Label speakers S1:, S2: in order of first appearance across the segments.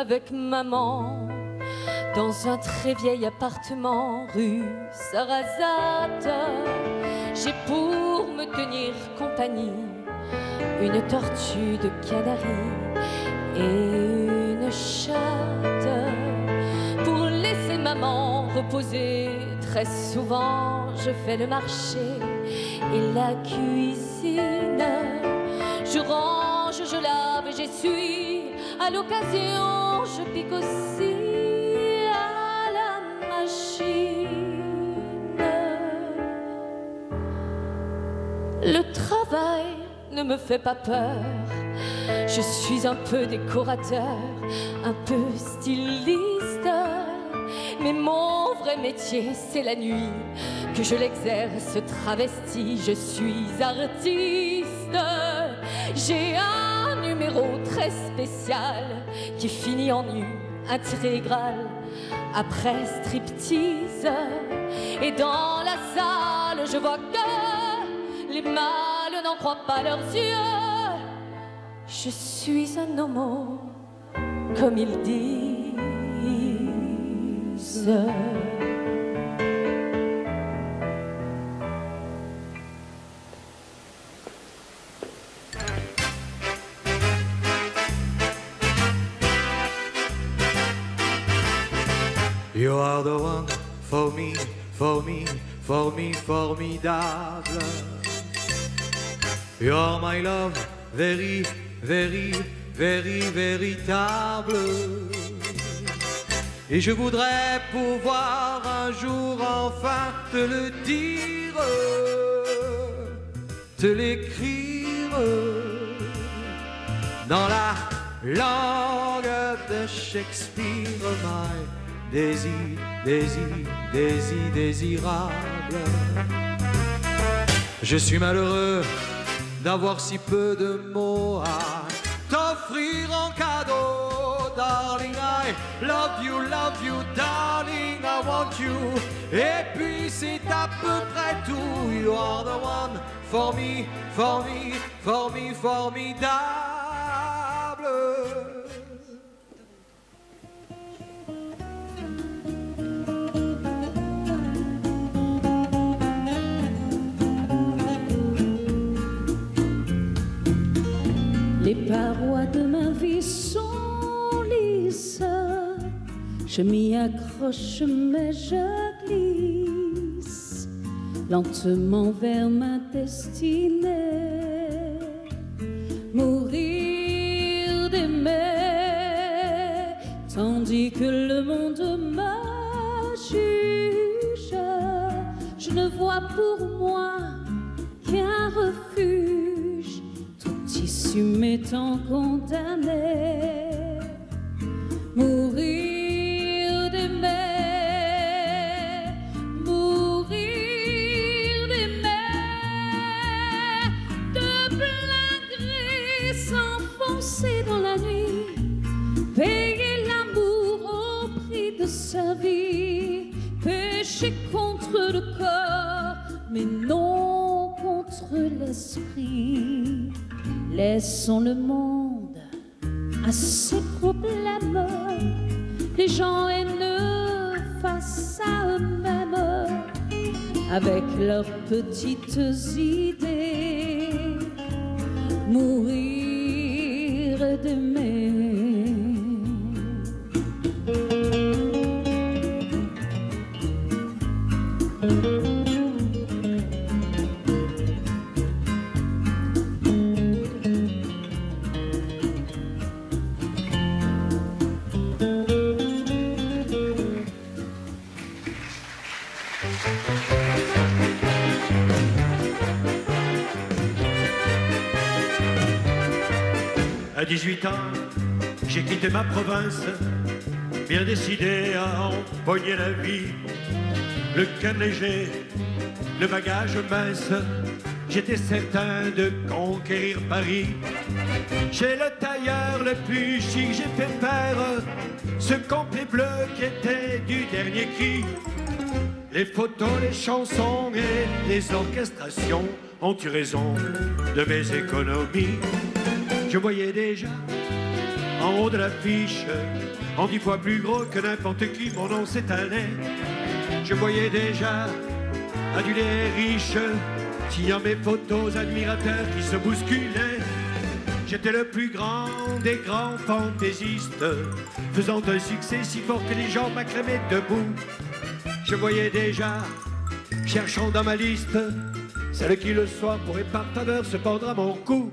S1: avec maman dans un très vieil appartement rue Sarrazate. J'ai pour me tenir compagnie une tortue de Canaries et une chatte. Pour laisser maman reposer, très souvent je fais le marché et la cuisine. Je range, je lave et j'essuie. À l'occasion, je pique aussi à la machine. Le travail ne me fait pas peur. Je suis un peu décorateur, un peu styliste. Mais mon vrai métier, c'est la nuit que je l'exerce travesti. Je suis artiste. J'ai un numéro très spécial qui finit en nu intégral après striptease. Et dans la salle, je vois que les mâles n'en croient pas leurs yeux. Je suis un homo, comme ils disent.
S2: You are the one for me, for me, for me, formidable. You are my love, very, very, very, véritable. Et je voudrais pouvoir un jour enfin te le dire, te l'écrire dans la langue de Shakespeare, my désir, désir, désir, désirable. Je suis malheureux d'avoir si peu de mots à t'offrir en cadeau, darling. I love you, darling, I want you. Et puis c'est à peu près tout. You are the one for me, for me, for me, formidable.
S3: Les parois de ma vie sont lisses, je m'y accroche mais je glisse lentement vers ma destinée. Mourir d'aimer, tandis que le monde me juge. Je ne vois pour moi qu'un refuge, tissu m'étant condamné. Mourir d'aimer, mourir d'aimer, de plein gré s'enfoncer dans la nuit, payer l'amour au prix de sa vie, pécher contre le corps, mais non contre l'esprit. Laissons le monde à ses problèmes, les gens haineux face à eux-mêmes, avec leurs petites idées. Mourir d'aimer.
S4: À 18 ans, j'ai quitté ma province, bien décidé à empoigner la vie. Le cœur léger, le bagage mince, j'étais certain de conquérir Paris. Chez le tailleur le plus chic, j'ai fait faire ce complet bleu qui était du dernier cri. Les photos, les chansons et les orchestrations ont eu raison de mes économies. Je voyais déjà En haut de l'affiche, en 10 fois plus gros que n'importe qui, mon nom s'étalait. Je voyais déjà adulés riches, signant mes photos, admirateurs qui se bousculaient. J'étais le plus grand des grands fantaisistes, faisant un succès si fort que les gens m'acclamaient debout. Je voyais déjà, cherchant dans ma liste, celle qui le soir pourrait par faveur se pendre à mon cou.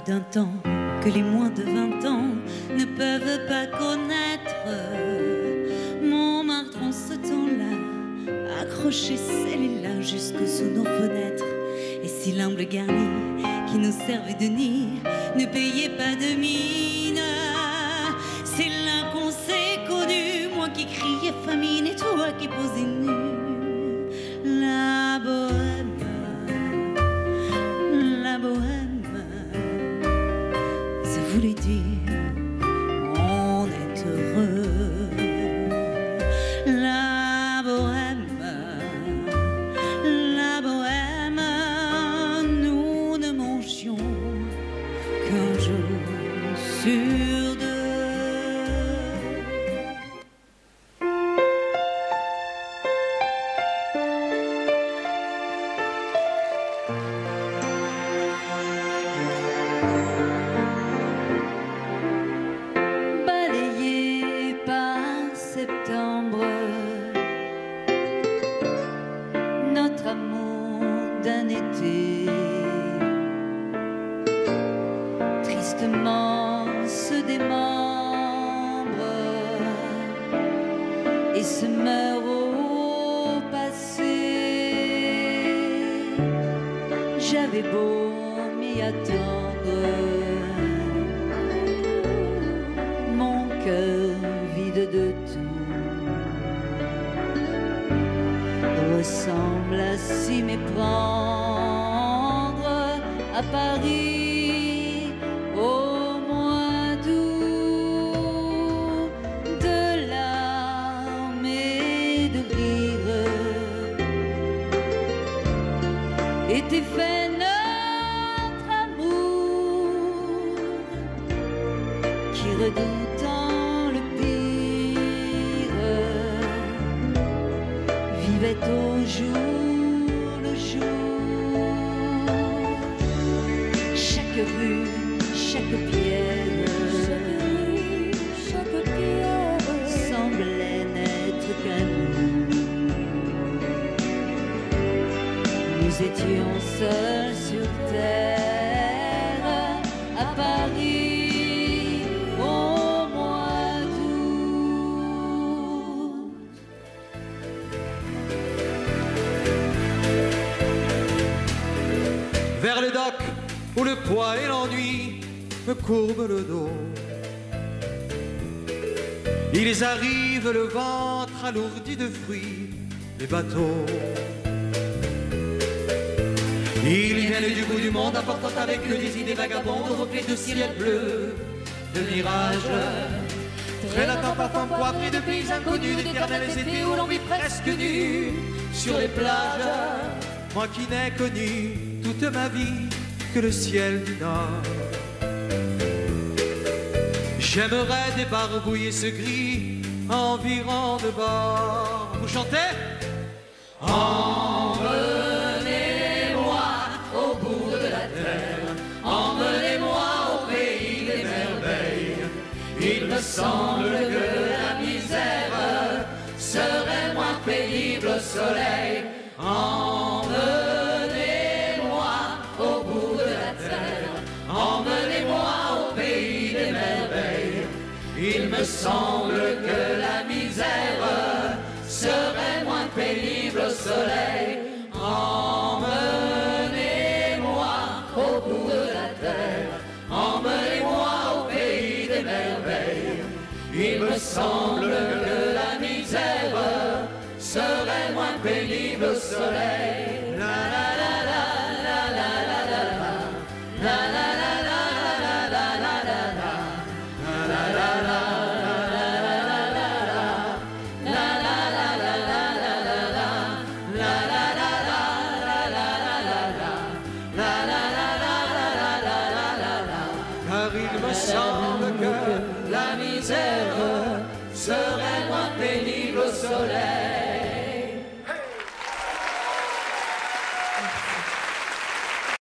S3: D'un temps que les moins de 20 ans ne peuvent pas connaître. Montmartre en ce temps-là accrochait celle-là jusque sous nos fenêtres. Et si l'amble garni qui nous servait de nid ne payait pas de mine, c'est là qu'on s'est connus, moi qui criais famine et toi qui posais nu. La bohème, la bohème, voulait dire on est heureux. La bohème, nous ne mangions qu'un jour sur deux. Notre amour d'un été tristement se démembre et se meurt au passé. J'avais beau m'y attendre, mon cœur vide de tout ressemble à s'y méprendre à Paris au mois d'août. De larmes et de rires était fait notre amour qui redoutant le pire vivait au jour le jour. Chaque rue, chaque pierre, semblait n'être qu'un nous. Nous étions seuls sur terre à Paris au mois d'août.
S2: Vers le dock où le poids et l'ennui me courbent le dos. Ils arrivent, le ventre alourdi de fruits, les bateaux. Ils viennent du bout du monde apportant avec eux des idées vagabondes, reflets de ciel bleu, de mirages. Traînant parfum poivré de pays inconnus, d'éternels étés où l'on vit presque nu sur les plages. Moi qui n'ai connu toute ma vie que le ciel du Nord. J'aimerais débarbouiller ce gris environ de bord. Vous chantez? Emmenez-moi au bout de la terre, emmenez-moi au pays des merveilles. Il me semble que la misère serait moins pénible au soleil. Emmenez-moi au bout de la terre, emmenez-moi au pays des merveilles. Il me semble que la misère serait moins pénible au soleil. Emmenez-moi au bout de la terre, emmenez-moi au pays des merveilles. Il me semble que la misère serait moins pénible au soleil. La la la la la la la la la la la la la. car il me semble que la misère serait